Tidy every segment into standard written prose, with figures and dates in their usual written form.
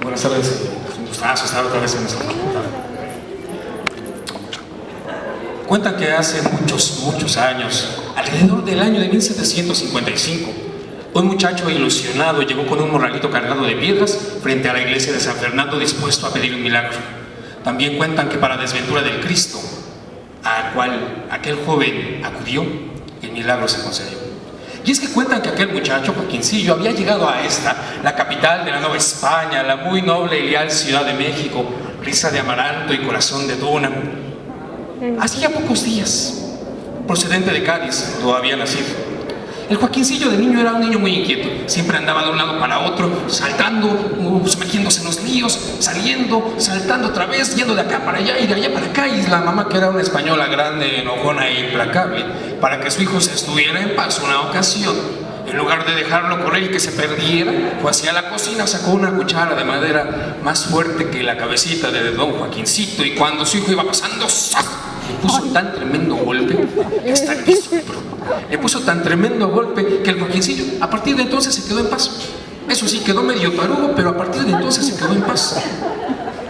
Buenas tardes, es un gustazo estar otra vez en esta facultad. Cuentan que hace muchos años, alrededor del año de 1755, un muchacho ilusionado llegó con un morralito cargado de piedras frente a la iglesia de San Fernando dispuesto a pedir un milagro. También cuentan que para desventura del Cristo, al cual aquel joven acudió, el milagro se concedió. Y es que cuentan que aquel muchacho, Joaquincillo, había llegado a esta, la capital de la Nueva España, la muy noble y leal Ciudad de México, risa de amaranto y corazón de duna. Hacía pocos días, procedente de Cádiz, no había nacido. El Joaquincillo de niño era un niño muy inquieto, siempre andaba de un lado para otro, saltando, sumergiéndose en los líos, saliendo, saltando otra vez, yendo de acá para allá y de allá para acá. Y la mamá, que era una española grande, enojona e implacable, para que su hijo se estuviera en paz una ocasión, en lugar de dejarlo correr y que se perdiera, fue hacia la cocina, sacó una cuchara de madera más fuerte que la cabecita de don Joaquincito, y cuando su hijo iba pasando, ¡zas!, le puso tan tremendo golpe que hasta el piso le puso tan tremendo golpe que el Joaquincillo a partir de entonces se quedó en paz. Eso sí, quedó medio tarugo, pero a partir de entonces se quedó en paz.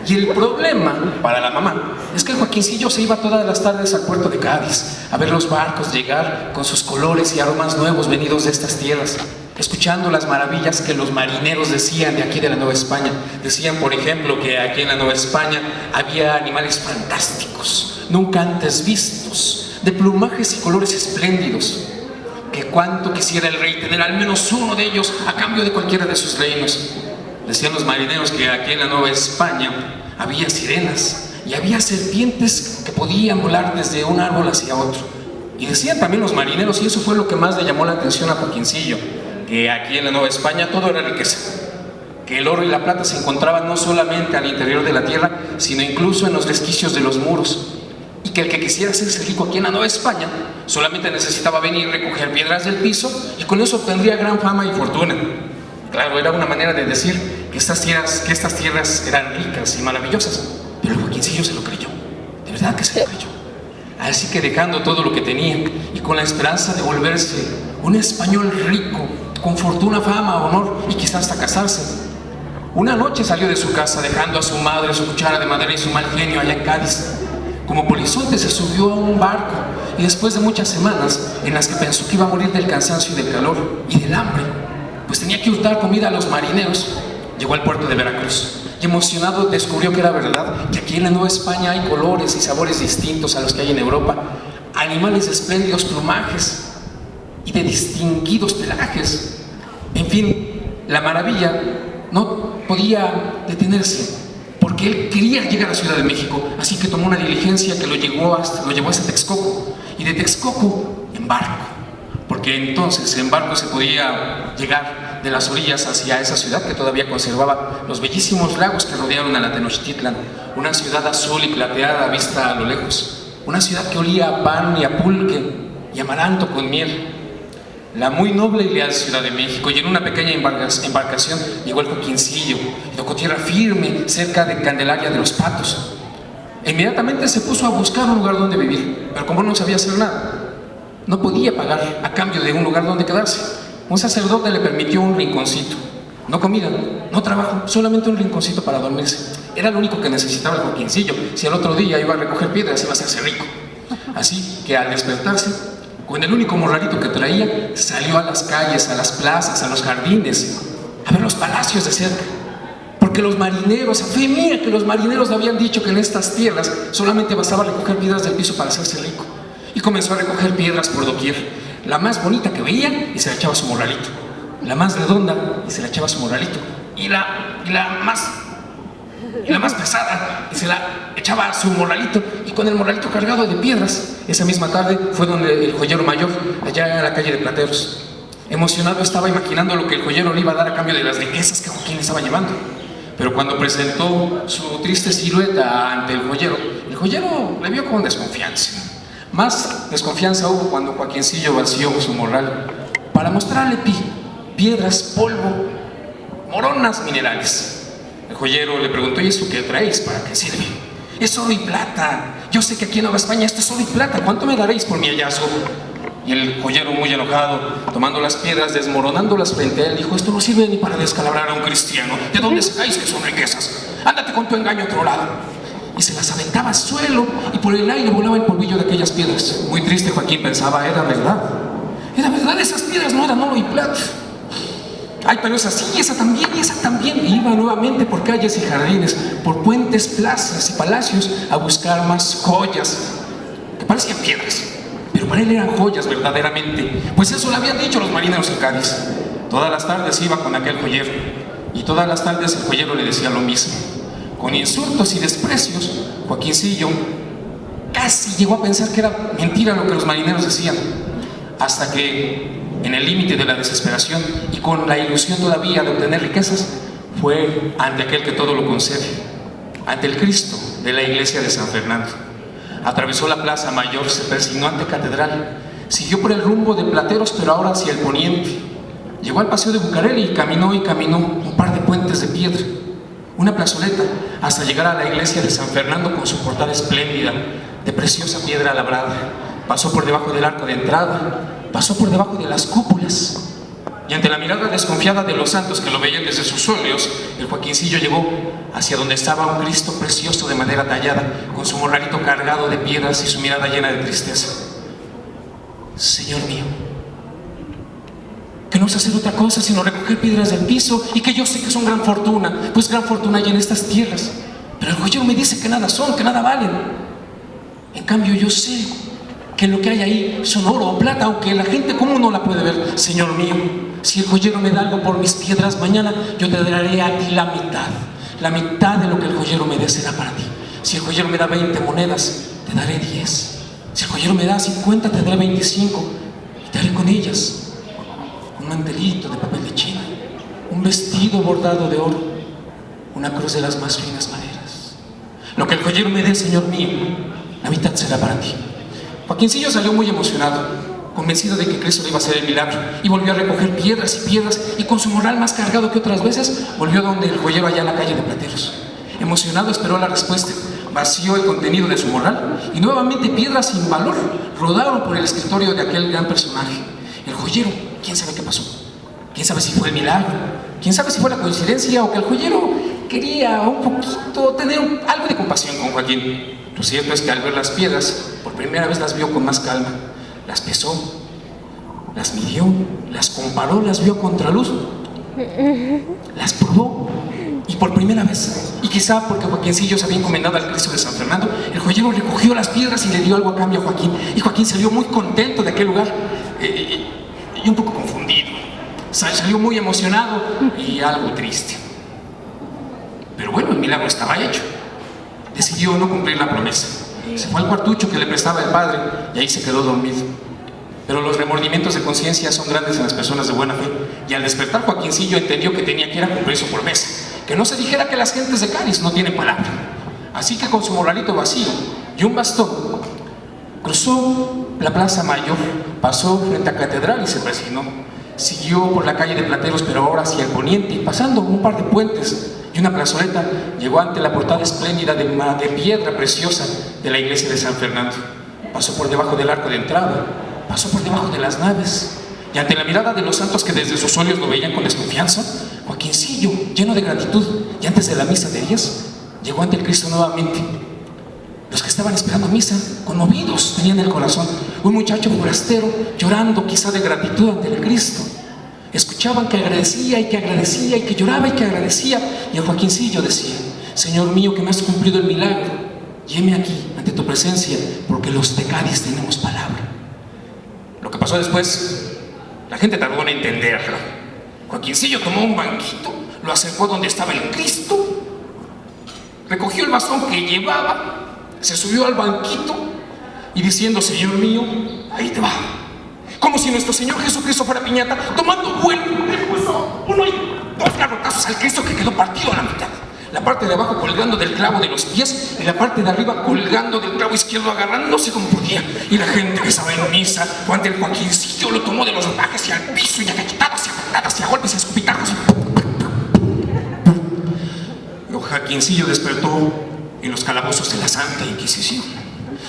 Y el problema para la mamá es que el Joaquincillo se iba todas las tardes al puerto de Cádiz a ver los barcos llegar con sus colores y aromas nuevos venidos de estas tierras, escuchando las maravillas que los marineros decían de aquí de la Nueva España. Decían, por ejemplo, que aquí en la Nueva España había animales fantásticos, nunca antes vistos, de plumajes y colores espléndidos, que cuánto quisiera el rey tener al menos uno de ellos a cambio de cualquiera de sus reinos. Decían los marineros que aquí en la Nueva España había sirenas y había serpientes que podían volar desde un árbol hacia otro. Y decían también los marineros, y eso fue lo que más le llamó la atención a Joaquincillo, que aquí en la Nueva España todo era riqueza, que el oro y la plata se encontraban no solamente al interior de la tierra, sino incluso en los resquicios de los muros, y que el que quisiera hacerse rico aquí en la Nueva España solamente necesitaba venir y recoger piedras del piso, y con eso obtendría gran fama y fortuna. Claro, era una manera de decir que estas tierras eran ricas y maravillosas, pero el Joaquincillo se lo creyó, de verdad que se lo creyó. Así que, dejando todo lo que tenía y con la esperanza de volverse un español rico, con fortuna, fama, honor y quizás hasta casarse, una noche salió de su casa dejando a su madre su cuchara de madera y su mal genio allá en Cádiz. Como polizonte se subió a un barco, y después de muchas semanas en las que pensó que iba a morir del cansancio y del calor y del hambre, pues tenía que hurtar comida a los marineros, llegó al puerto de Veracruz y, emocionado, descubrió que era verdad, que aquí en la Nueva España hay colores y sabores distintos a los que hay en Europa, animales de espléndidos plumajes y de distinguidos pelajes. En fin, la maravilla no podía detenerse, porque él quería llegar a la Ciudad de México, así que tomó una diligencia que lo llevó hasta Texcoco, y de Texcoco en barco, porque entonces en barco se podía llegar de las orillas hacia esa ciudad que todavía conservaba los bellísimos lagos que rodearon a la Tenochtitlan, una ciudad azul y plateada vista a lo lejos, una ciudad que olía a pan y a pulque y amaranto con miel, la muy noble y leal Ciudad de México. Y en una pequeña embarcación llegó el Joaquincillo y tocó tierra firme cerca de Candelaria de los Patos. Inmediatamente se puso a buscar un lugar donde vivir, pero como no sabía hacer nada, no podía pagar a cambio de un lugar donde quedarse. Un sacerdote le permitió un rinconcito, no comida, no trabajo, solamente un rinconcito para dormirse. Era lo único que necesitaba el Joaquincillo. Si al otro día iba a recoger piedras, iba a hacerse rico. Así que, al despertarse, con el único morralito que traía, salió a las calles, a las plazas, a los jardines, a ver los palacios de cerca. Porque los marineros, a fe mía, que los marineros le habían dicho que en estas tierras solamente bastaba recoger piedras del piso para hacerse rico. Y comenzó a recoger piedras por doquier. La más bonita que veía, y se la echaba a su morralito. La más redonda, y se la echaba a su morralito. Y la más pesada, y se la echaba a su morralito. Y con el morralito cargado de piedras, esa misma tarde fue donde el joyero mayor, allá en la calle de Plateros. Emocionado estaba imaginando lo que el joyero le iba a dar a cambio de las riquezas que Joaquín le estaba llevando. Pero cuando presentó su triste silueta ante el joyero le vio con desconfianza. Más desconfianza hubo cuando Joaquincillo vació su morral para mostrarle piedras, polvo, moronas minerales. El joyero le preguntó: ¿y eso qué traéis? ¿Para qué sirve? Es oro y plata. Yo sé que aquí en Nueva España esto es oro y plata. ¿Cuánto me daréis por mi hallazgo? Y el joyero, muy enojado, tomando las piedras, desmoronándolas frente a él, dijo: esto no sirve ni para descalabrar a un cristiano. ¿De dónde sacáis que son riquezas? Ándate con tu engaño a otro lado. Y se las aventaba al suelo, y por el aire volaba el polvillo de aquellas piedras. Muy triste, Joaquín pensaba: era verdad. Era verdad, esas piedras no eran oro y plata. Ay, pero esa sí, y esa también, y esa también. Y iba nuevamente por calles y jardines, por puentes, plazas y palacios, a buscar más joyas que parecían piedras, pero para él eran joyas verdaderamente, pues eso le habían dicho los marineros en Cádiz. Todas las tardes iba con aquel joyero, y todas las tardes el joyero le decía lo mismo. Con insultos y desprecios, Joaquincillo casi llegó a pensar que era mentira lo que los marineros decían, hasta que, en el límite de la desesperación y con la ilusión todavía de obtener riquezas, fue ante aquel que todo lo concede, ante el Cristo de la iglesia de San Fernando. Atravesó la plaza mayor, se persignó ante catedral, siguió por el rumbo de Plateros, pero ahora hacia el poniente. Llegó al paseo de Bucareli y caminó un par de puentes de piedra, una plazoleta, hasta llegar a la iglesia de San Fernando con su portada espléndida, de preciosa piedra labrada. Pasó por debajo del arco de entrada, pasó por debajo de las cúpulas, y ante la mirada desconfiada de los santos que lo veían desde sus óleos, el Joaquincillo llegó hacia donde estaba un Cristo precioso de madera tallada, con su morralito cargado de piedras y su mirada llena de tristeza. Señor mío, que no sé hacer otra cosa sino recoger piedras del piso, y que yo sé que son gran fortuna, pues gran fortuna hay en estas tierras, pero el joyero me dice que nada son, que nada valen. En cambio yo sé que lo que hay ahí son oro o plata, aunque la gente común no la puede ver. Señor mío, si el joyero me da algo por mis piedras, mañana yo te daré a ti la mitad de lo que el joyero me dé será para ti. Si el joyero me da 20 monedas, te daré 10. Si el joyero me da 50, te daré 25, y te haré con ellas un mantelito de papel de China, un vestido bordado de oro, una cruz de las más finas maderas. Lo que el joyero me dé, Señor mío, la mitad será para ti. Joaquincillo salió muy emocionado, convencido de que Cristo le iba a hacer el milagro, y volvió a recoger piedras, y con su morral más cargado que otras veces, volvió donde el joyero, allá en la calle de Plateros. Emocionado esperó la respuesta, vació el contenido de su morral, y nuevamente piedras sin valor rodaron por el escritorio de aquel gran personaje. El joyero, quién sabe qué pasó, quién sabe si fue el milagro, quién sabe si fue la coincidencia, o que el joyero quería un poquito tener algo de compasión con Joaquín. Lo cierto es que al ver las piedras, por primera vez las vio con más calma, las pesó, las midió, las comparó, las vio a contraluz, las probó, y por primera vez, y quizá porque Joaquincillo se había encomendado al Cristo de San Fernando, el joyero recogió las piedras y le dio algo a cambio a Joaquín, y Joaquín salió muy contento de aquel lugar, y un poco confundido. Salió muy emocionado y algo triste. Pero bueno, el milagro estaba hecho. Decidió no cumplir la promesa. Se fue al cuartucho que le prestaba el padre y ahí se quedó dormido. Pero los remordimientos de conciencia son grandes en las personas de buena fe, y al despertar Joaquincillo entendió que tenía que ir a cumplir su promesa, que no se dijera que las gentes de Cádiz no tienen palabra. Así que con su morralito vacío y un bastón, cruzó la plaza mayor, pasó frente a catedral y se persignó. Siguió por la calle de Plateros, pero ahora hacia el poniente, y pasando un par de puentes y una plazoleta, llegó ante la portada espléndida de piedra preciosa de la iglesia de San Fernando. Pasó por debajo del arco de entrada, pasó por debajo de las naves, y ante la mirada de los santos que desde sus óleos lo veían con desconfianza, Joaquincillo, lleno de gratitud, y antes de la misa de días, llegó ante el Cristo nuevamente. Los que estaban esperando misa, conmovidos, tenían el corazón. Un muchacho forastero, llorando quizá de gratitud ante el Cristo. Escuchaban que agradecía y que agradecía, y que lloraba y que agradecía, y el Joaquincillo decía: Señor mío, que me has cumplido el milagro, heme aquí ante tu presencia, porque los de Cádiz tenemos palabra. Lo que pasó después, la gente tardó en entenderlo. Joaquincillo tomó un banquito, lo acercó donde estaba el Cristo, recogió el bastón que llevaba, se subió al banquito y diciendo: Señor mío, ahí te va. Como si nuestro Señor Jesucristo fuera piñata, tomando vuelo, le puso uno y dos garrotazos al Cristo, que quedó partido a la mitad. La parte de abajo colgando del clavo de los pies, y la parte de arriba colgando del clavo izquierdo, agarrándose como podía. Y la gente que estaba en misa, cuando el Joaquincillo lo tomó de los bajes y al piso, y a cachetadas y a patadas y a golpes y a escupitajos. El Joaquincillo despertó en los calabozos de la Santa Inquisición.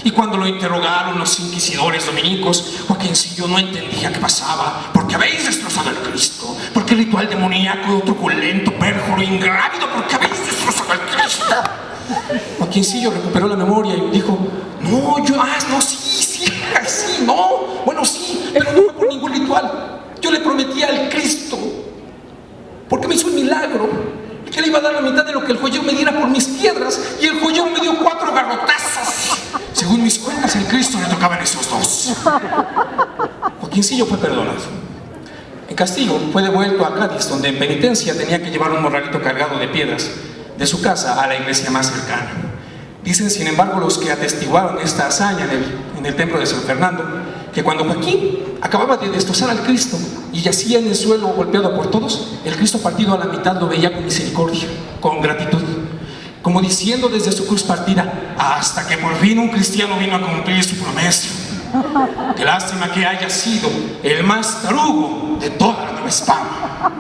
Y cuando lo interrogaron los inquisidores dominicos, Joaquincillo no entendía qué pasaba. ¿Por qué habéis destrozado al Cristo? ¿Por qué ritual demoníaco, truculento, pérjuro, ingrávido? ¿Por qué habéis destrozado al Cristo? Joaquincillo recuperó la memoria y dijo: no, bueno, sí, pero no fue por ningún ritual. Yo le prometí al Cristo, porque me hizo un milagro, que le iba a dar la mitad de lo que el joyero me diera por mis piedras, y el joyero me dio 4 garrotazos. Según mis cuentas, al Cristo le tocaban esos 2. Joaquincillo fue perdonado. En castigo fue devuelto a Cádiz, donde en penitencia tenía que llevar un morralito cargado de piedras de su casa a la iglesia más cercana. Dicen, sin embargo, los que atestiguaron esta hazaña en el templo de San Fernando, que cuando Joaquín acababa de destrozar al Cristo y yacía en el suelo golpeado por todos, el Cristo partido a la mitad lo veía con misericordia, con gratitud, como diciendo desde su cruz partida: hasta que por fin un cristiano vino a cumplir su promesa. Qué lástima que haya sido el más tarugo de toda la Nueva España.